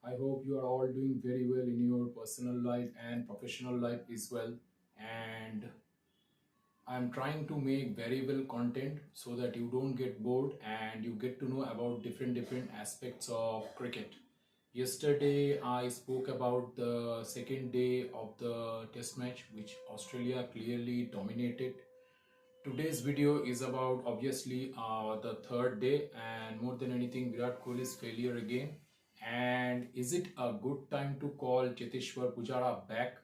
I hope you are all doing very well in your personal life and professional life as well. And I'm trying to make very well content so that you don't get bored and you get to know about different aspects of cricket. Yesterday I spoke about the second day of the test match which Australia clearly dominated. Today's video is about obviously the third day and more than anything Virat Kohli's failure again. And is it a good time to call Cheteshwar Pujara back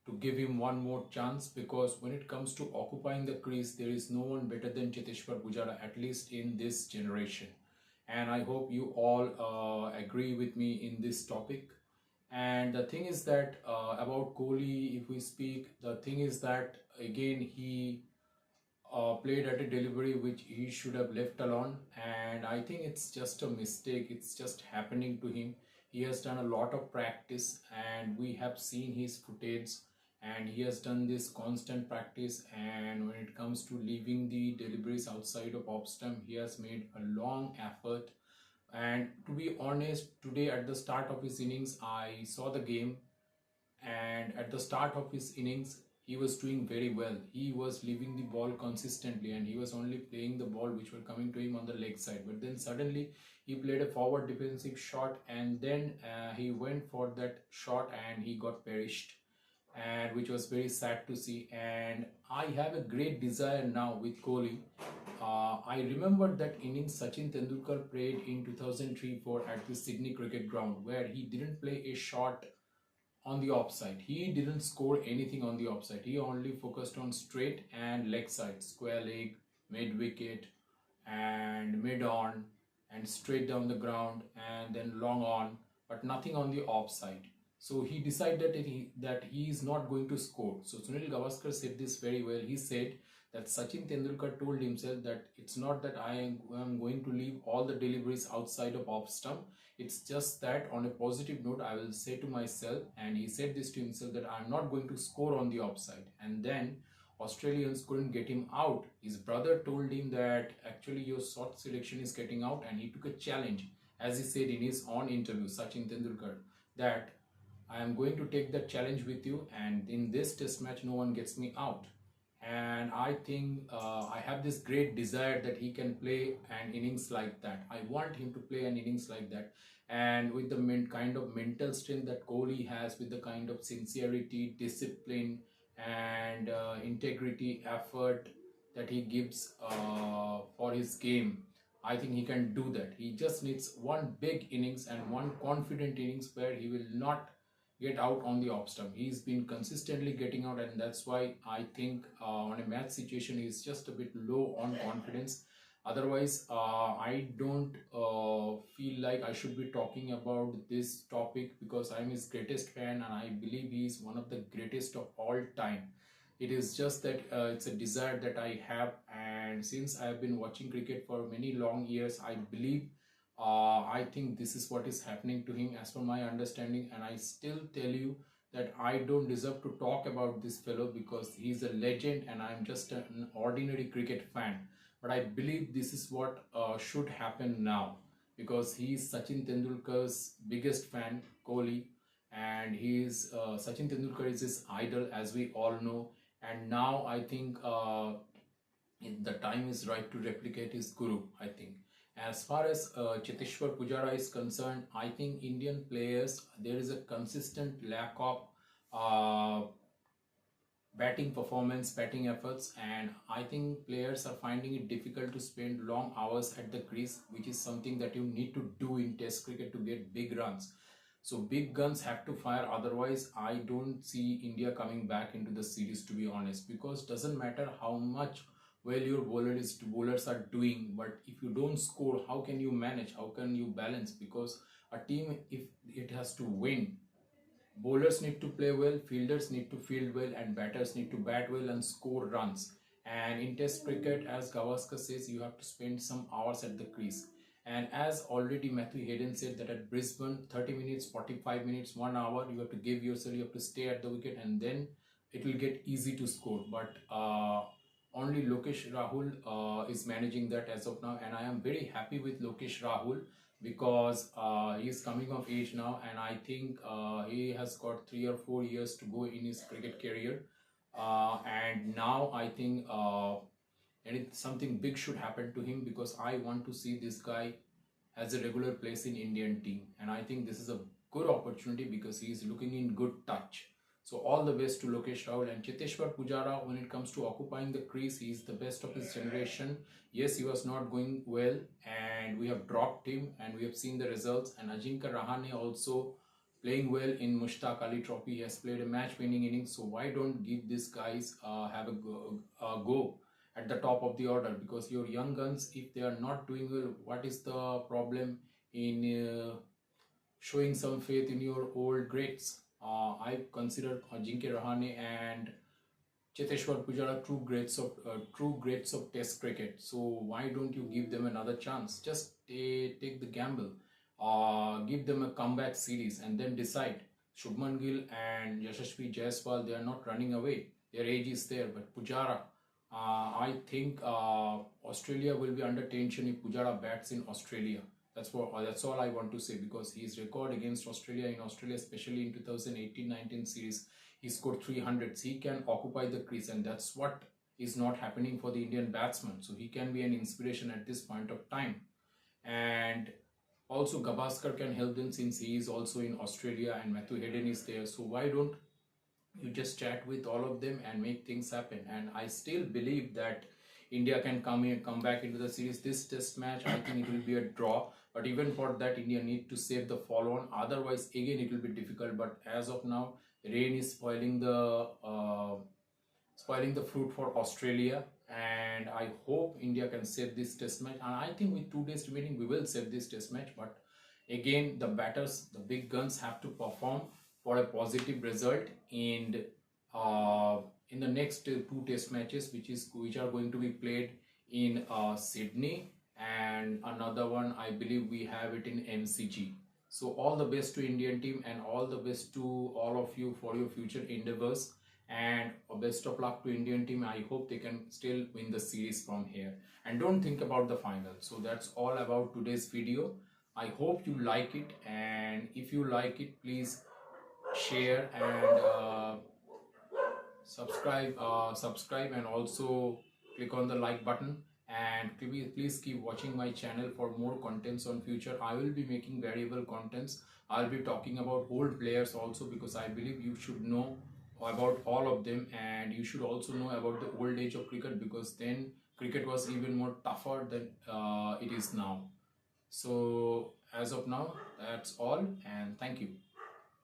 to give him one more chance? Because when it comes to occupying the crease, there is no one better than Cheteshwar Pujara, at least in this generation. And I hope you all agree with me in this topic. And the thing is that about Kohli, if we speak, the thing is that again he played at a delivery which he should have left alone, and I think it's just a mistake. It's just happening to him. He has done a lot of practice and we have seen his footage, and he has done this constant practice, and when it comes to leaving the deliveries outside of off stump, he has made a long effort. And to be honest, today at the start of his innings I saw the game, and at the start of his innings he was doing very well. He was leaving the ball consistently and he was only playing the ball which were coming to him on the leg side, but then suddenly he played a forward defensive shot, and then he went for that shot and he got perished, and which was very sad to see. And I have a great desire now with Kohli. I remember that innings Sachin Tendulkar played in 2003-4 at the Sydney Cricket Ground, where he didn't play a shot on the offside. He didn't score anything on the offside. He only focused on straight and leg side, square leg, mid wicket, and mid on, and straight down the ground, and then long on, but nothing on the offside. So he decided that he is not going to score. So Sunil Gavaskar said this very well. He said that Sachin Tendulkar told himself that it's not that I am going to leave all the deliveries outside of off stump. It's just that on a positive note, I will say to myself, and he said this to himself, that I'm not going to score on the offside. And then Australians couldn't get him out. His brother told him that actually your shot selection is getting out, and he took a challenge, as he said in his own interview, Sachin Tendulkar, that I am going to take that challenge with you, and in this test match, no one gets me out. And I think I have this great desire that he can play an innings like that. I want him to play an innings like that. And with the kind of mental strength that Kohli has, with the kind of sincerity, discipline, and integrity, effort that he gives for his game, I think he can do that. He just needs one big innings and one confident innings where he will not get out on the off stump. He's been consistently getting out, and that's why I think on a match situation he's just a bit low on confidence. Otherwise, I don't feel like I should be talking about this topic, because I'm his greatest fan and I believe he's one of the greatest of all time. It is just that it's a desire that I have, and since I have been watching cricket for many long years, I believe I think this is what is happening to him as per my understanding. And I still tell you that I don't deserve to talk about this fellow, because he's a legend and I'm just an ordinary cricket fan. But I believe this is what should happen now, because he is Sachin Tendulkar's biggest fan, Kohli, and Sachin Tendulkar is his idol, as we all know. And now I think the time is right to replicate his guru, I think. As far as Cheteshwar Pujara is concerned, I think Indian players, there is a consistent lack of uh, batting performance, batting efforts, and I think players are finding it difficult to spend long hours at the crease, which is something that you need to do in Test cricket to get big runs. So big guns have to fire, otherwise I don't see India coming back into the series, to be honest, because doesn't matter how much well your bowlers are doing, but if you don't score, how can you manage, how can you balance? Because a team, if it has to win, bowlers need to play well, fielders need to field well, and batters need to bat well and score runs. And in Test cricket, as Gavaskar says, you have to spend some hours at the crease. And as already Matthew Hayden said, that at Brisbane, 30 minutes, 45 minutes, 1 hour, you have to give yourself, you have to stay at the wicket, and then it will get easy to score. But only Lokesh Rahul is managing that as of now, and I am very happy with Lokesh Rahul, because he is coming of age now, and I think he has got 3 or 4 years to go in his cricket career. And now I think something big should happen to him, because I want to see this guy as a regular place in Indian team, and I think this is a good opportunity because he is looking in good touch. So all the best to Lokesh, Rahul and Cheteshwar Pujara. When it comes to occupying the crease, he is the best of his generation. Yes, he was not going well and we have dropped him and we have seen the results. And Ajinkya Rahane also playing well in Mushtaq Ali Trophy. He has played a match-winning innings. So why don't give these guys have a go at the top of the order? Because your young guns, if they are not doing well, what is the problem in showing some faith in your old greats? I consider Ajinkya Rahane and Cheteshwar Pujara true greats of Test cricket. So why don't you give them another chance? Just take the gamble, give them a comeback series, and then decide. Shubman Gill and Yashasvi Jaiswal, they are not running away. Their age is there, but Pujara, I think Australia will be under tension if Pujara bats in Australia. That's all I want to say, because his record against Australia in Australia, especially in 2018-19 series, he scored 300s. He can occupy the crease, and that's what is not happening for the Indian batsman. So he can be an inspiration at this point of time. And also Gavaskar can help them, since he is also in Australia and Matthew Hayden is there. So why don't you just chat with all of them and make things happen? And I still believe that India can come back into the series. This test match, I think it will be a draw. But even for that, India need to save the follow-on. Otherwise, again, it will be difficult. But as of now, rain is spoiling the fruit for Australia. And I hope India can save this test match. And I think with 2 days remaining, we will save this test match. But again, the batters, the big guns, have to perform for a positive result in the next 2 test matches, which are going to be played in Sydney, and another one I believe we have it in MCG. So all the best to Indian team, and all the best to all of you for your future endeavors, and best of luck to Indian team. I hope they can still win the series from here, and don't think about the final. So that's all about today's video. I hope you like it, and if you like it, please share and subscribe, and also click on the like button. And please keep watching my channel for more contents on future. I will be making variable contents. I'll be talking about old players also, because I believe you should know about all of them, and you should also know about the old age of cricket, because then cricket was even more tougher than it is now. So as of now, that's all, and thank you.